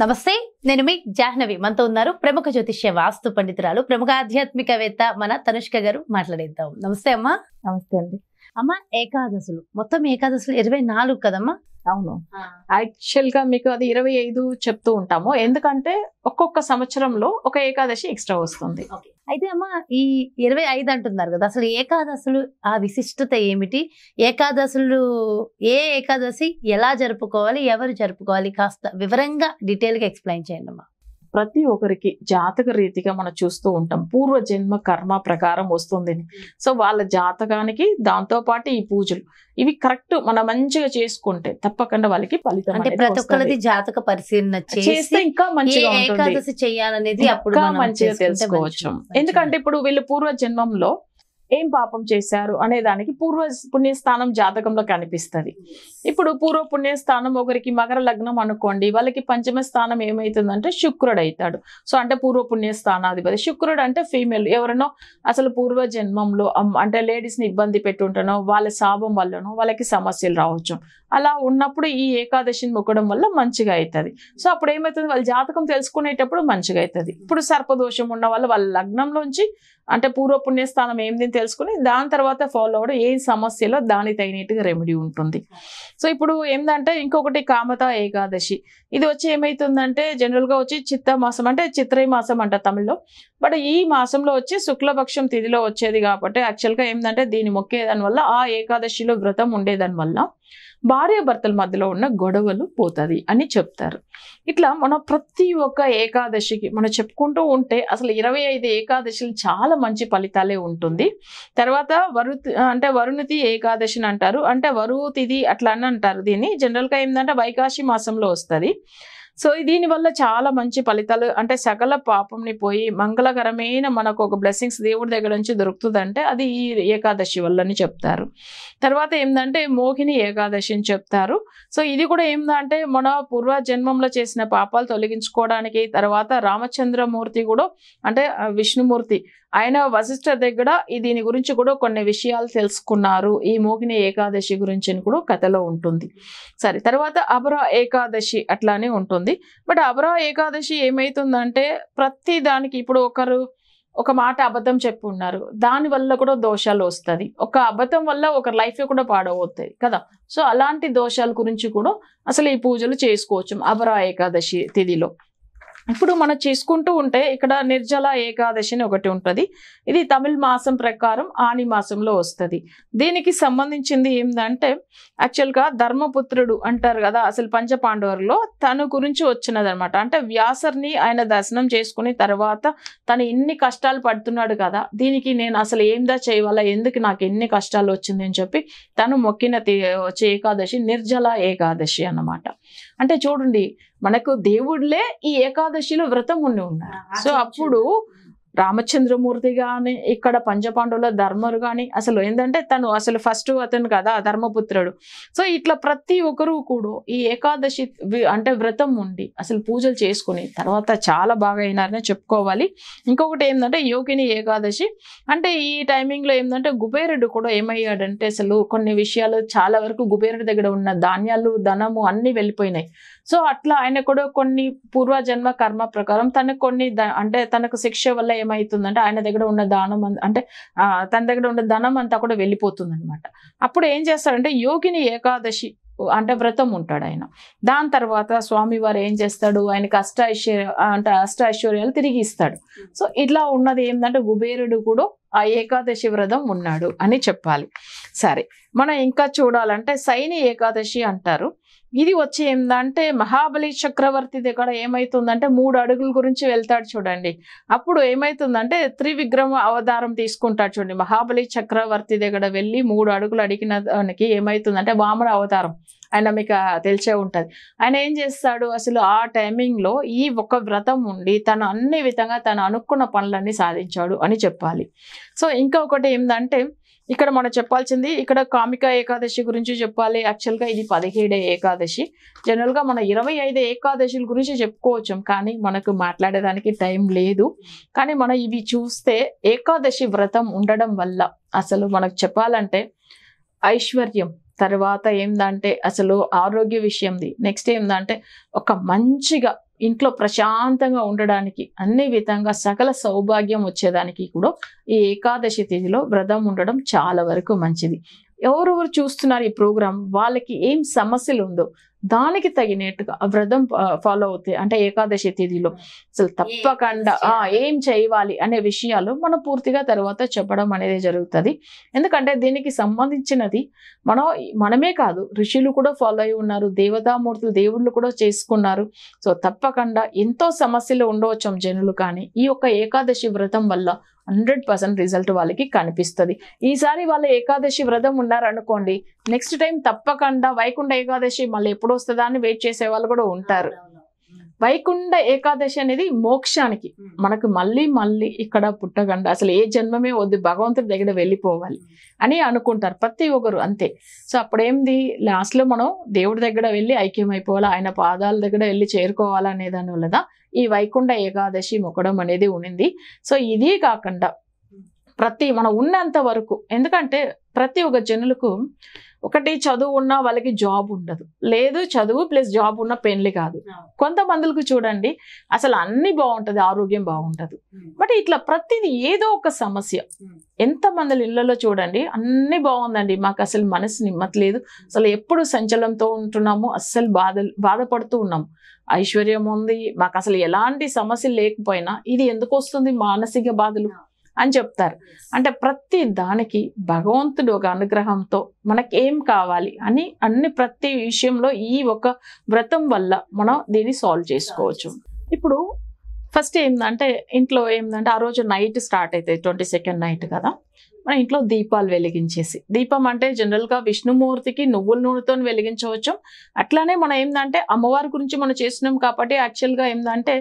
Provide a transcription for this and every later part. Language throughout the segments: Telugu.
నమస్తే, నేను మీ జాహ్నవి. మనతో ఉన్నారు ప్రముఖ జ్యోతిష్య వాస్తు పండితురాలు, ప్రముఖ ఆధ్యాత్మికవేత్త మన తనుష్క గారు. మాట్లాడేద్దాం. నమస్తే అమ్మా. నమస్తే అండి. అమ్మ, ఏకాదశులు మొత్తం ఏకాదశులు 24 కదమ్మా? అవును, యాక్చువల్ గా మీకు అది 25 చెప్తూ ఉంటాము, ఎందుకంటే ఒక్కొక్క సంవత్సరంలో ఒక ఏకాదశి ఎక్స్ట్రా వస్తుంది. అయితే అమ్మ, ఈ 25 అంటున్నారు కదా, అసలు ఏకాదశులు ఆ విశిష్టత ఏమిటి? ఏకాదశులు ఏ ఏకాదశి ఎలా జరుపుకోవాలి, ఎవరు జరుపుకోవాలి, కాస్త వివరంగా డీటెయిల్ గా ఎక్స్ప్లెయిన్ చేయండి అమ్మా. ప్రతి ఒక్కరికి జాతక రీతిగా మనం చూస్తూ ఉంటాం, పూర్వ జన్మ కర్మ ప్రకారం వస్తుంది. సో వాళ్ళ జాతకానికి దాంతో పాటు ఈ పూజలు ఇవి కరెక్ట్ మనం మంచిగా చేసుకుంటే తప్పకుండా వాళ్ళకి ఫలితం అంటే ప్రతి ఒక్కరిది జాతక పరిశీలన చేస్తే ఇంకా మంచిగా ఏకాదశి చేయాలనేది అప్పుడు మంచిగా తెలుసుకోవచ్చు. ఎందుకంటే ఇప్పుడు వీళ్ళు పూర్వ జన్మంలో ఏం పాపం చేశారు అనే దానికి పూర్వ పుణ్యస్థానం జాతకంలో కనిపిస్తుంది. ఇప్పుడు పూర్వ పుణ్యస్థానం ఒకరికి మకర లగ్నం అనుకోండి, వాళ్ళకి పంచమ స్థానం ఏమైతుందంటే శుక్రుడు అవుతాడు. సో అంటే పూర్వ పుణ్యస్థానాధిపతి శుక్రుడు అంటే ఫీమేల్ ఎవరినో అసలు పూర్వ జన్మంలో అంటే లేడీస్ ని ఇబ్బంది పెట్టుంటానో వాళ్ళ శాపం వల్లనో వాళ్ళకి సమస్యలు రావచ్చు. అలా ఉన్నప్పుడు ఈ ఏకాదశిని మొక్కడం వల్ల మంచిగా అవుతుంది. సో అప్పుడు ఏమవుతుంది, వాళ్ళ జాతకం తెలుసుకునేటప్పుడు మంచిగా అవుతుంది. ఇప్పుడు సర్పదోషం ఉన్న వాళ్ళ లగ్నంలోంచి అంటే పూర్వ పుణ్యస్థానం ఏంది తెలుసుకుని దాని తర్వాత ఫాలో అవ్వడం, ఏ సమస్యలో దానికి తగినట్టుగా రెమెడీ ఉంటుంది. సో ఇప్పుడు ఏంటంటే ఇంకొకటి కామత ఏకాదశి, ఇది వచ్చి ఏమైతుందంటే జనరల్ గా వచ్చి చిత్త మాసం అంటే చిత్రై మాసం అంట తమిళ్లో. బట్ ఈ మాసంలో వచ్చి శుక్లపక్షం తిథిలో వచ్చేది కాబట్టి యాక్చువల్ గా ఏంటంటే దీన్ని మొక్కేదాని వల్ల ఆ ఏకాదశిలో వ్రతం ఉండేదాని వల్ల భార్యాభర్తల మధ్యలో ఉన్న గొడవలు పోతుంది అని చెప్తారు. ఇట్లా మనం ప్రతి ఒక్క ఏకాదశికి మనం చెప్పుకుంటూ ఉంటే అసలు 25 ఏకాదశిలు చాలా మంచి ఫలితాలే ఉంటుంది. తర్వాత వరుణితి ఏకాదశిని అంటారు, అంటే వరుతిథి అట్లా అని అంటారు. దీన్ని జనరల్ గా ఏంటంటే వైకాశి మాసంలో వస్తుంది. సో దీనివల్ల చాలా మంచి ఫలితాలు అంటే సకల పాపంని పోయి మంగళకరమైన మనకు ఒక బ్లెస్సింగ్స్ దేవుడి దగ్గర నుంచి దొరుకుతుందంటే అది ఈ ఏకాదశి వల్లని చెప్తారు. తర్వాత ఏంటంటే మోహిని ఏకాదశి అని చెప్తారు. సో ఇది కూడా ఏంటంటే మన పూర్వ జన్మంలో చేసిన పాపాలు తొలగించుకోవడానికి. తర్వాత రామచంద్రమూర్తి కూడా అంటే విష్ణుమూర్తి ఆయన వశిష్ఠ దగ్గర దీని గురించి కూడా కొన్ని విషయాలు తెలుసుకున్నారు. ఈ మోహిని ఏకాదశి గురించి కూడా కథలో ఉంటుంది. సరే, తర్వాత అపర ఏకాదశి అట్లానే ఉంటుంది. బట్ అపర ఏకాదశి ఏమైతుందంటే ప్రతి దానికి ఇప్పుడు ఒక మాట అబద్ధం చెప్పి ఉన్నారు, దాని వల్ల కూడా దోషాలు వస్తుంది. ఒక అబద్ధం వల్ల ఒక లైఫ్ కూడా పాడవుతుంది కదా. సో అలాంటి దోషాల గురించి కూడా అసలు ఈ పూజలు చేసుకోవచ్చు అపర ఏకాదశి తిథిలో. ఇప్పుడు మనం చేసుకుంటూ ఉంటే ఇక్కడ నిర్జల ఏకాదశి అని ఒకటి ఉంటుంది. ఇది తమిళ మాసం ప్రకారం ఆని మాసంలో వస్తుంది. దీనికి సంబంధించింది ఏంటంటే యాక్చువల్గా ధర్మపుత్రుడు అంటారు కదా, అసలు పంచపాండవులలో తన గురించి వచ్చినది అనమాట. అంటే వ్యాసర్ని ఆయన దర్శనం చేసుకుని తర్వాత తను ఎన్ని కష్టాలు పడుతున్నాడు కదా, దీనికి నేను అసలు ఏందా చేయవాలా, ఎందుకు నాకు ఎన్ని కష్టాలు వచ్చింది అని చెప్పి తను మొక్కిన వచ్చే ఏకాదశి నిర్జల ఏకాదశి అన్నమాట. అంటే చూడండి, మనకు దేవుళ్ళే ఈ ఏకాదశిలో వ్రతం ఉండి ఉన్నారు. సో అప్పుడు రామచంద్రమూర్తి గాని ఇక్కడ పంచపాండవుల ధర్మరు గాని అసలు ఏంటంటే తను అసలు ఫస్ట్ అతను కదా ధర్మపుత్రుడు. సో ఇట్లా ప్రతి ఒక్కరు కూడా ఈ ఏకాదశి అంటే వ్రతం ఉండి అసలు పూజలు చేసుకుని తర్వాత చాలా బాగా అయినారనే చెప్పుకోవాలి. ఇంకొకటి ఏంటంటే యోగిని ఏకాదశి, అంటే ఈ టైమింగ్ లో ఏంటంటే కుబేరుడు కూడా ఏమయ్యాడంటే అసలు కొన్ని విషయాలు చాలా వరకు కుబేరుడి దగ్గర ఉన్న ధాన్యాలు ధనము అన్ని వెళ్ళిపోయినాయి. సో అట్లా ఆయన కూడా కొన్ని పూర్వజన్మ కర్మ ప్రకారం తనకు కొన్ని అంటే తనకు శిక్ష వల్ల ఏమైతుందంటే ఆయన దగ్గర ఉన్న దానం అంటే తన దగ్గర ఉన్న ధనం అంతా కూడా వెళ్ళిపోతుంది అనమాట. అప్పుడు ఏం చేస్తాడంటే యోగిని ఏకాదశి అంటే వ్రతం ఉంటాడు ఆయన. దాని తర్వాత స్వామివారు ఏం చేస్తాడు, ఆయనకి అష్టైశ్వర్యాలు తిరిగి ఇస్తాడు. సో ఇట్లా ఉన్నది ఏంటంటే కుబేరుడు కూడా ఆ ఏకాదశి వ్రతం ఉన్నాడు అని చెప్పాలి. సరే, మనం ఇంకా చూడాలంటే శయని ఏకాదశి అంటారు. ఇది వచ్చి ఏంటంటే మహాబలి చక్రవర్తి దగ్గర ఏమైతుందంటే 3 అడుగుల గురించి వెళ్తాడు చూడండి. అప్పుడు ఏమైతుందంటే త్రివిగ్రహ అవతారం తీసుకుంటాడు చూడండి. మహాబలి చక్రవర్తి దగ్గర వెళ్ళి 3 అడుగులు అడిగిన దానికి ఏమైతుందంటే వామన అవతారం, ఆయన మీకు తెలిసే ఉంటుంది. ఆయన ఏం చేస్తాడు అసలు ఆ టైమింగ్లో ఈ ఒక వ్రతం ఉండి తను అన్ని విధంగా తను అనుకున్న పనులన్నీ సాధించాడు అని చెప్పాలి. సో ఇంకొకటి ఏంటంటే ఇక్కడ మనం చెప్పాల్సింది ఇక్కడ కామిక ఏకాదశి గురించి చెప్పాలి. యాక్చువల్గా ఇది 17వ ఏకాదశి. జనరల్గా మనం 25 ఏకాదశిల గురించి చెప్పుకోవచ్చు, కానీ మనకు మాట్లాడేదానికి టైం లేదు. కానీ మనం ఇవి చూస్తే ఏకాదశి వ్రతం ఉండడం వల్ల అసలు మనకు చెప్పాలంటే ఐశ్వర్యం, తర్వాత ఏందంటే అసలు ఆరోగ్య విషయంది, నెక్స్ట్ ఏందంటే ఒక మంచిగా ఇంట్లో ప్రశాంతంగా ఉండడానికి, అన్ని విధంగా సకల సౌభాగ్యం వచ్చేదానికి కూడా ఈ ఏకాదశి తిథిలో వ్రతం ఉండడం చాలా వరకు మంచిది. ఎవరెవరు చూస్తున్నారు ఈ ప్రోగ్రాం, వాళ్ళకి ఏం సమస్యలు ఉందో దానికి తగినట్టుగా వ్రతం ఫాలో అవుతాయి. అంటే ఏకాదశి తిథిలో అసలు తప్పకుండా ఏం చేయాలి అనే విషయాలు మనం పూర్తిగా తర్వాత చెప్పడం అనేది జరుగుతుంది. ఎందుకంటే దీనికి సంబంధించినది మనమే కాదు, ఋషులు కూడా ఫాలో అయి ఉన్నారు, దేవతామూర్తులు దేవుళ్ళు కూడా చేసుకున్నారు. సో తప్పకుండా ఎంతో సమస్యలు ఉండవచ్చు జనులు, కానీ ఈ యొక్క ఏకాదశి వ్రతం వల్ల 100% రిజల్ట్ వాళ్ళకి కనిపిస్తుంది. ఈసారి వాళ్ళ ఏకాదశి వ్రతం ఉన్నారనుకోండి, నెక్స్ట్ టైం తప్పకుండా వైకుంఠ ఏకాదశి మళ్ళీ ఎప్పుడు వస్తుందా అని వెయిట్ చేసే వాళ్ళు కూడా ఉంటారు. వైకుంఠ ఏకాదశి అనేది మోక్షానికి, మనకు మళ్ళీ ఇక్కడ పుట్టకుండా అసలు ఏ జన్మమే వద్దు, భగవంతుడి దగ్గర వెళ్ళిపోవాలి అని అనుకుంటారు ప్రతి ఒక్కరు, అంతే. సో అప్పుడేంది, లాస్ట్ లో మనం దేవుడి దగ్గర వెళ్ళి ఐక్యమైపోవాలి, ఆయన పాదాల దగ్గర వెళ్ళి చేరుకోవాలనే దాని వల్ల ఈ వైకుంఠ ఏకాదశి మొక్కడం అనేది ఉండింది. సో ఇది కాకుండా మనం ఉన్నంత వరకు, ఎందుకంటే ప్రతి ఒక్క జనులకు ఒకటి చదువు ఉన్నా వాళ్ళకి జాబ్ ఉండదు, లేదు చదువు ప్లస్ జాబ్ ఉన్న పెళ్లి కాదు. కొంతమందికి చూడండి అసలు అన్ని బాగుంటది, ఆరోగ్యం బాగుంటది, బట్ ఇట్లా ప్రతిది ఏదో ఒక సమస్య. ఎంతమంది ఇళ్లలో చూడండి అన్ని బాగుందండి, మాకు అసలు మనసు నిమ్మట్లేదు, అసలు ఎప్పుడు సంచలంతో ఉంటున్నాము, అస్సలు బాధపడుతూ ఉన్నాము, ఐశ్వర్యం ఉంది, మాకు అసలు ఎలాంటి సమస్యలు లేకపోయినా ఇది ఎందుకు వస్తుంది మానసిక బాధలు అని చెప్తారు. అంటే ప్రతి దానికి భగవంతుడు ఒక అనుగ్రహంతో మనకి ఏం కావాలి అని ప్రతి విషయంలో ఈ ఒక వ్రతం వల్ల మనం దీన్ని సాల్వ్ చేసుకోవచ్చు. ఇప్పుడు ఫస్ట్ ఏంటంటే ఇంట్లో ఏంటంటే ఆ రోజు నైట్ స్టార్ట్ అవుతాయి, 22nd నైట్ కదా, మన ఇంట్లో దీపాలు వెలిగించేసి, దీపం అంటే జనరల్గా విష్ణుమూర్తికి నువ్వుల నూనెతో వెలిగించవచ్చు. అట్లానే మనం ఏంటంటే అమ్మవారి గురించి మనం చేసినాం కాబట్టి యాక్చువల్గా ఏంటంటే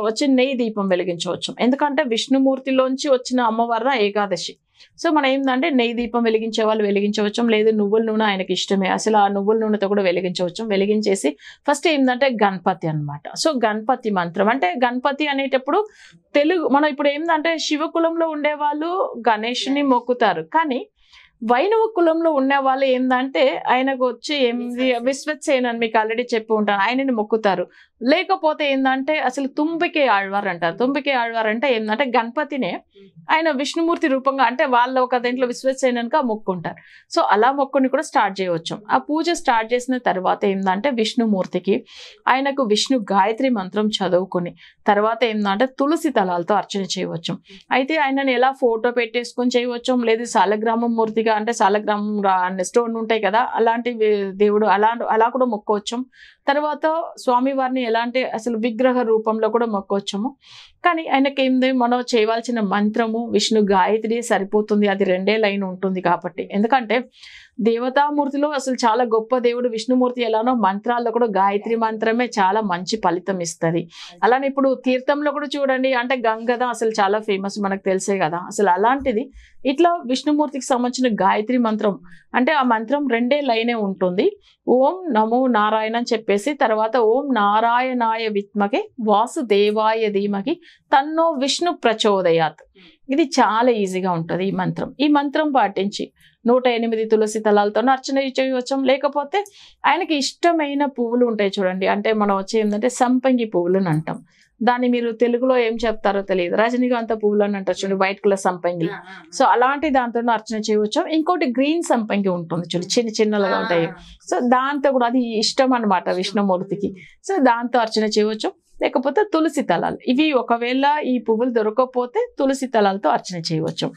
వచ్చి నెయ్యి దీపం వెలిగించవచ్చు, ఎందుకంటే విష్ణుమూర్తిలోంచి వచ్చిన అమ్మవారి ఏకాదశి. సో మనం ఏంటంటే నెయ్యి దీపం వెలిగించే వాళ్ళు వెలిగించవచ్చు, లేదు నువ్వుల నూనె ఆయనకి ఇష్టమే, అసలు ఆ నువ్వుల నూనెతో కూడా వెలిగించవచ్చు. వెలిగించేసి ఫస్ట్ ఏంటంటే గణపతి అన్నమాట. సో గణపతి మంత్రం అంటే గణపతి అనేటప్పుడు మనం ఇప్పుడు ఏంటంటే శివకులంలో ఉండే వాళ్ళు గణేషుని మొక్కుతారు, కానీ వైణవ కులంలో ఉన్న వాళ్ళు ఏంటంటే ఆయనకు వచ్చి విశ్వక్సేన్ అని మీకు ఆల్రెడీ చెప్పి ఉంటాను, ఆయనని మొక్కుతారు. లేకపోతే ఏంటంటే అసలు తుంబికే ఆళ్వార్ అంటారు. తుంబికే ఆళ్వార్ అంటే ఏంటంటే గణపతినే ఆయన విష్ణుమూర్తి రూపంగా, అంటే వాళ్ళ ఒక దేంట్లో విశ్వక్సేన్ కనుక మొక్కుంటారు. సో అలా మొక్కుని కూడా స్టార్ట్ చేయవచ్చు. ఆ పూజ స్టార్ట్ చేసిన తర్వాత ఏంటంటే విష్ణుమూర్తికి ఆయనకు విష్ణు గాయత్రి మంత్రం చదువుకుని తర్వాత ఏంటంటే తులసి దళాలతో అర్చన చేయవచ్చు. అయితే ఆయనని ఎలా ఫోటో పెట్టేసుకొని చేయవచ్చు, లేదు సాలగ్రామం మూర్తిగా అంటే సాలగ్రామం స్టోన్ ఉంటాయి కదా, అలాంటి దేవుడు అలా కూడా మొక్కవచ్చు. తర్వాత స్వామివారిని ఎలాంటి అసలు విగ్రహ రూపంలో కూడా మొక్కవచ్చము. కానీ ఆయనకి ఏంది, మనం చేయవలసిన మంత్రము విష్ణు గాయత్రి సరిపోతుంది, అది 2 లైన్ ఉంటుంది కాబట్టి. ఎందుకంటే దేవతామూర్తిలో అసలు చాలా గొప్ప దేవుడు విష్ణుమూర్తి ఎలానో మంత్రాల్లో కూడా గాయత్రి మంత్రమే చాలా మంచి ఫలితం ఇస్తుంది. అలానే ఇప్పుడు తీర్థంలో కూడా చూడండి, అంటే గంగద అసలు చాలా ఫేమస్ మనకు తెలిసే కదా, అసలు అలాంటిది ఇట్లా విష్ణుమూర్తికి సంబంధించిన గాయత్రి మంత్రం అంటే ఆ మంత్రం 2 లైనే ఉంటుంది. ఓం నమో నారాయణ అని చెప్పేసి తర్వాత ఓం నారాయణాయ విద్మహి వాసుదేవాయ ధీమహి తన్నో విష్ణు ప్రచోదయాత్. ఇది చాలా ఈజీగా ఉంటుంది ఈ మంత్రం. ఈ మంత్రం పాటించి 108 తులసి దళాలతో అర్చన చేయవచ్చు. లేకపోతే ఆయనకి ఇష్టమైన పువ్వులు ఉంటాయి చూడండి, అంటే మనం వచ్చి ఏంటంటే సంపంగి పువ్వులు అని అంటాం, దాన్ని మీరు తెలుగులో ఏం చెప్తారో తెలియదు, రజనీకాంత పువ్వులు అని అంటారు చూడండి, వైట్ కలర్ సంపంగి. సో అలాంటి దాంతో అర్చన చేయవచ్చు. ఇంకోటి గ్రీన్ సంపంగి ఉంటుంది చూడండి, చిన్నగా ఉంటాయి. సో దాంతో కూడా అది ఇష్టం అన్నమాట విష్ణుమూర్తికి. సో దాంతో అర్చన చేయవచ్చు. లేకపోతే తులసి దళాలు, ఇవి ఒకవేళ ఈ పువ్వులు దొరకకపోతే తులసి దళాలతో అర్చన చేయవచ్చు.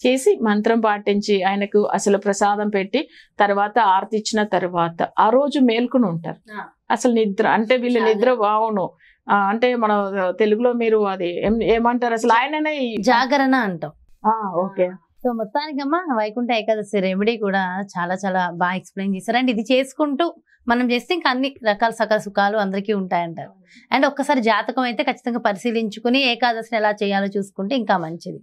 చేసి మంత్రం పాటించి ఆయనకు అసలు ప్రసాదం పెట్టి తర్వాత ఆరతి ఇచ్చిన తర్వాత ఆ రోజు మేల్కొని ఉంటారు. అసలు నిద్ర అంటే వీళ్ళ నిద్ర బావును, అంటే మన తెలుగులో మీరు అది ఏమంటారు అసలు, ఆయననే జాగరణ అంటాం. ఓకే. సో మొత్తానికమ్మా వైకుంఠ ఏకాదశి రెమెడీ కూడా చాలా చాలా బాగా ఎక్స్ప్లెయిన్ చేశారండి. ఇది చేసుకుంటూ మనం చేస్తే ఇంకా అన్ని రకాల సకల సుఖాలు అందరికీ ఉంటాయంటారు. అండ్ ఒక్కసారి జాతకం అయితే ఖచ్చితంగా పరిశీలించుకుని ఏకాదశిని ఎలా చేయాలో చూసుకుంటే ఇంకా మంచిది.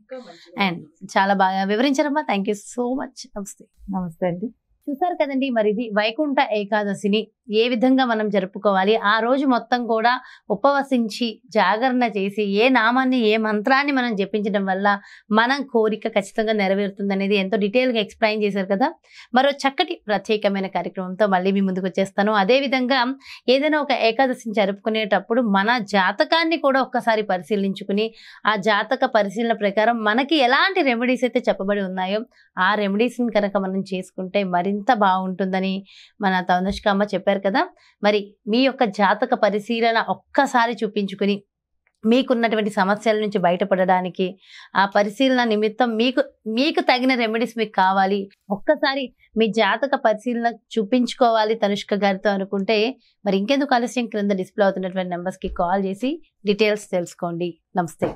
అండ్ చాలా బాగా వివరించారమ్మా, థ్యాంక్ యూ సో మచ్. నమస్తే. నమస్తే అండి. చూసారు కదండి, మరి ఇది వైకుంఠ ఏకాదశిని ఏ విధంగా మనం జరుపుకోవాలి, ఆ రోజు మొత్తం కూడా ఉపవసించి జాగరణ చేసి ఏ నామాన్ని ఏ మంత్రాన్ని మనం జపించడం వల్ల మనం కోరిక ఖచ్చితంగా నెరవేరుతుంది అనేది ఎంతో డీటెయిల్గా ఎక్స్ప్లెయిన్ చేశారు కదా. మరో చక్కటి ప్రత్యేకమైన కార్యక్రమంతో మళ్ళీ మీ ముందుకు వచ్చేస్తాను. అదేవిధంగా ఏదైనా ఒక ఏకాదశిని జరుపుకునేటప్పుడు మన జాతకాన్ని కూడా ఒక్కసారి పరిశీలించుకుని ఆ జాతక పరిశీలన ప్రకారం మనకి ఎలాంటి రెమెడీస్ అయితే చెప్పబడి ఉన్నాయో ఆ రెమెడీస్ని కనుక మనం చేసుకుంటే మరింత బాగుంటుందని మన తనుష్కమ్మ చెప్పారు కదా. మరి మీ యొక్క జాతక పరిశీలన ఒక్కసారి చూపించుకుని మీకున్నటువంటి సమస్యల నుంచి బయటపడడానికి ఆ పరిశీలన నిమిత్తం మీకు తగిన రెమెడీస్ మీకు కావాలి, ఒక్కసారి మీ జాతక పరిశీలన చూపించుకోవాలి తనుష్క గారితో అనుకుంటే మరి ఇంకెందుకు ఆలస్యం, క్రింద డిస్ప్లే అవుతున్నటువంటి నెంబర్స్కి కాల్ చేసి డీటెయిల్స్ తెలుసుకోండి. నమస్తే.